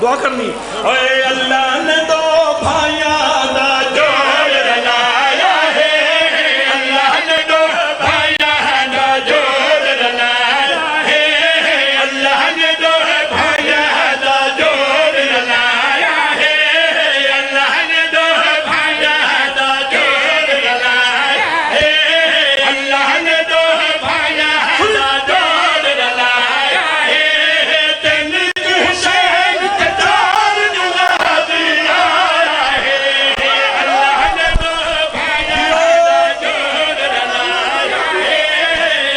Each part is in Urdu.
دعا کرنی اے اللہ نے دو بھائیاں دا جوڑ رلایا ہے اللہ نے دو بھائیاں دا جوڑ رلایا ہے اللہ نے دو بھائیاں دا جوڑ رلایا ہے اللہ نے دو بھائیاں دا جوڑ رلایا ہے اللہ نے دو بھائیاں دا جوڑ رلایا ہے تین حسین کے دار جلا دیا ہے اللہ نے دو بھائیاں دا جوڑ رلایا ہے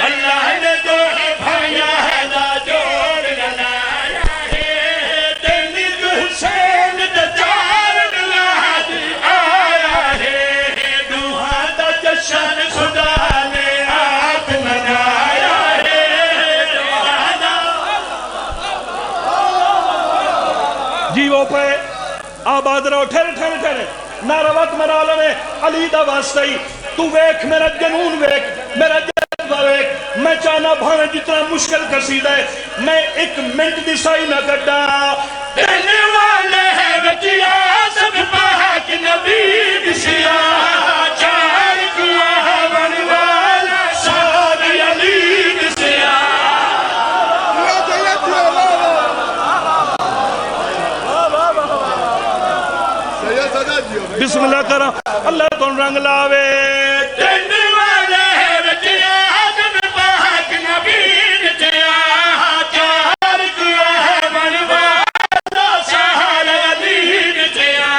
اللہ نے دو بھائیاں دا جوڑ رلایا ہے تین حسین کے دار جلا دیا ہے دوہا دا جشن خدا نے آپ منایا ہے دوہا دا جی وہ پہ آباد رہو ٹھہرے ٹھہرے ٹھہرے ناروت مرالہ میں علی دا واسطہ ہی تو ویکھ میرا جنون ویکھ میرا جذبہ ویکھ میں چاہنا بھانے جتنا مشکل قصیدہ ہے میں ایک منٹ دی سائی نہ کٹا دینے والے ہیں بچیا سب پاک نبی بسیا چار کیا بنوالا ساری علی بسیا بسم اللہ کرا اللہ تون رنگ لاوے دینے والے ہیں بچیا سب پاک نبی بسیا چار کیا بنوالا ساری علی بسیا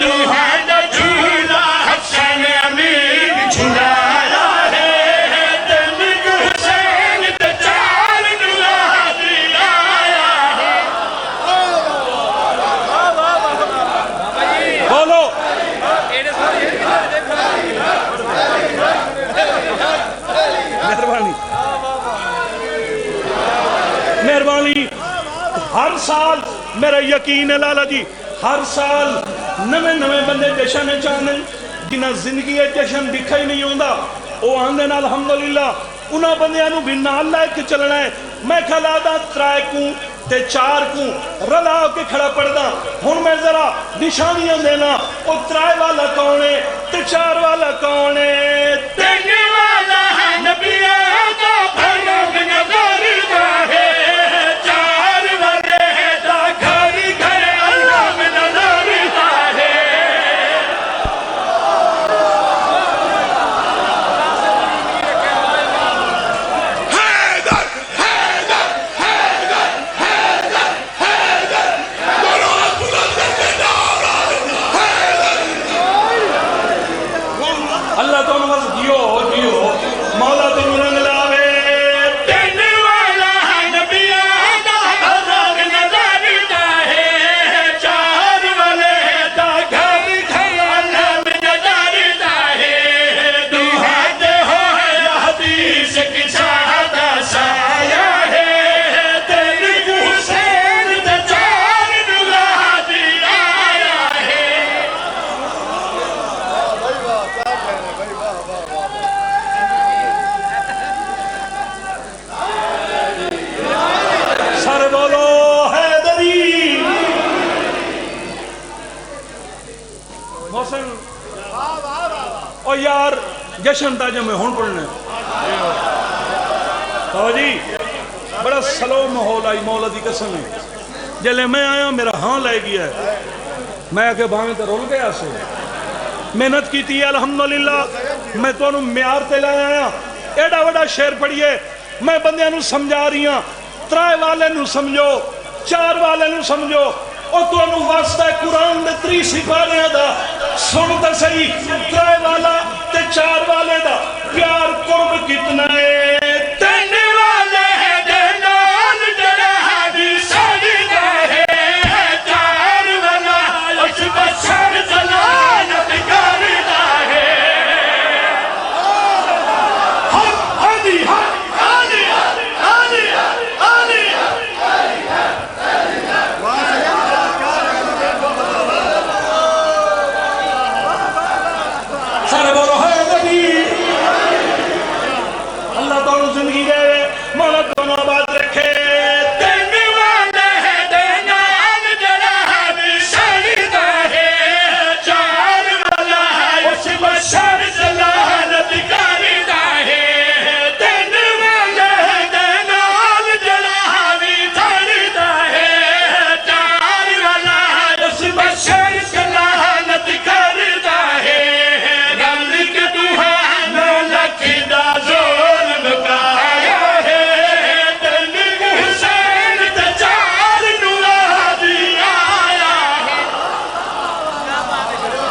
دوہا دا جھولا حسن امین چھلایا ہے دل حسین تے چار دلا دیا ہے بولو مہربانی مہربانی ہر سال میرا یقین ہے لالا جی ہر سال نوے نوے بندے جشن چاہنے جنہاں زندگی جشن دکھا ہی نہیں ہوندہ او آندھن الحمدللہ انہاں بندیاں بھی نال لائے کے چلنا ہے میں کھلا دا ترائے کوں تے چار کوں رلا کے کھڑا پڑ دا ہن میں ذرا نشانیاں دینا او ترائے والا کون ہے تے چار والا کون ہے دینے والا ہے نبی آقا بھرم نظر دا ہے چار والے ہے دا گھر گھر اللہ میں نظر دا ہے اللہ تو نماز دیو دیو مولا تو رنگ لاوے دینے والا ہے نبی آقا رنگ نظر دا ہے چار والے دا گھر گھر اللہ میں نظر دا ہے دوہا دے ہو ہے حدیث کی سادہ سایہ ہے دل حسین تے چار دلا دیا ہے سارے بولو حیدری محسن او یار جشن تا جمع ہون پڑھنے تو جی بڑا سلو ماحول آئی مولا دی قسم ہے جلے میں آیا میرا ہاں لے گیا ہے میں کہ بھاویں تے رول گیا سے محنت کی تھی الحمدللہ میں تو انہوں میار تے لائے آیا ایڈا وڈا شیر پڑھئے میں بندیاں نو سمجھا رہی ہاں ترائے والے نو سمجھو چار والے نو سمجھو او تو انہوں واسطہ قرآن دے 3 سپارے دا سنتا صحیح ترائے والا تے چار والے دا پیار قرب کتنا ہے تینے والے ہے دینال جڑا حدیث سجدہ ہے چار والا اس بشر ضلالت کردا ہے ہادی ہادی ہادی ہادی سارے بولو ہے نبی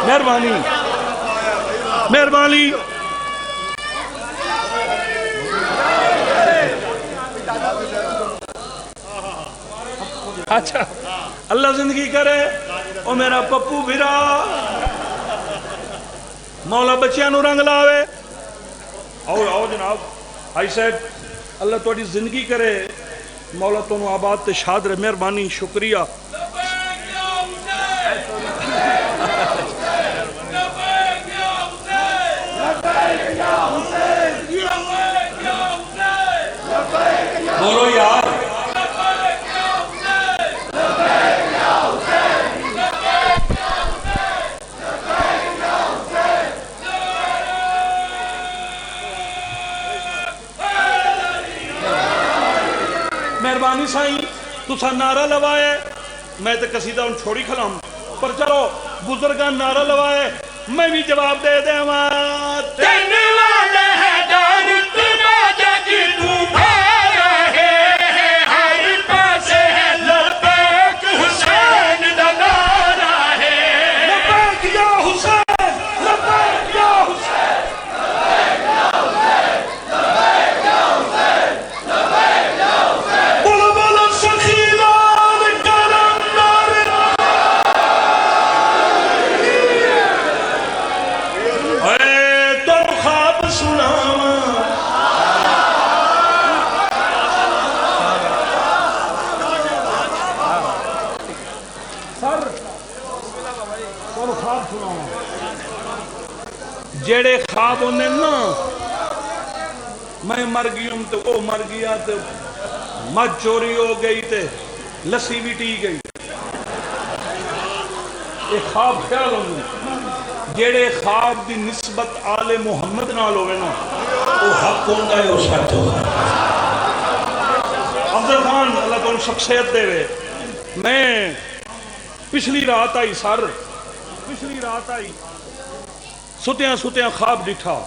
مہربانی مہربانی اچھا اللہ زندگی کرے او میرا پپو بھیرا مولا بچیاں نو رنگ لاوے آؤ جناب آئی صاحب اللہ توڑی زندگی کرے مولا تو نو آباد تے شاد رہے مہربانی شکریہ بولو یار مہربانی سائیں تسا نعرہ لوائے میں تے قصیدہ ان چھوڑی کھلام پر چلو بزرگان نعرہ لوائے میں بھی جواب دے دے ہمارے تین والے ہیں ڈار تنا جگ تو بھارا ہے ہر پاسے ہے لبیک حسین دا نعرہ ہے لبیک یا حسین لبیک یا حسین لبیک یا حسین لبیک یا حسین لبیک یا حسین بولو بولو سخیران کرم نعرہ اے تم خواب سناواں سر تم خواب سناواں جیڑے خواب ہونے نا میں مر گئی ہوں تو وہ مر گیا تو مجھ چوری ہو گئی تے لسی بھی ٹی گئی یہ خواب خیال ہونے جیڑے خواب دی نسبت آل محمد نال ہوئے نا وہ حق ہوندہ ہے وہ سچ ہوگا افضل خان اللہ تو ان شخصیت دے وے میں پچھلی رات آئی سر پچھلی رات آئی ستیاں خواب ڈٹھا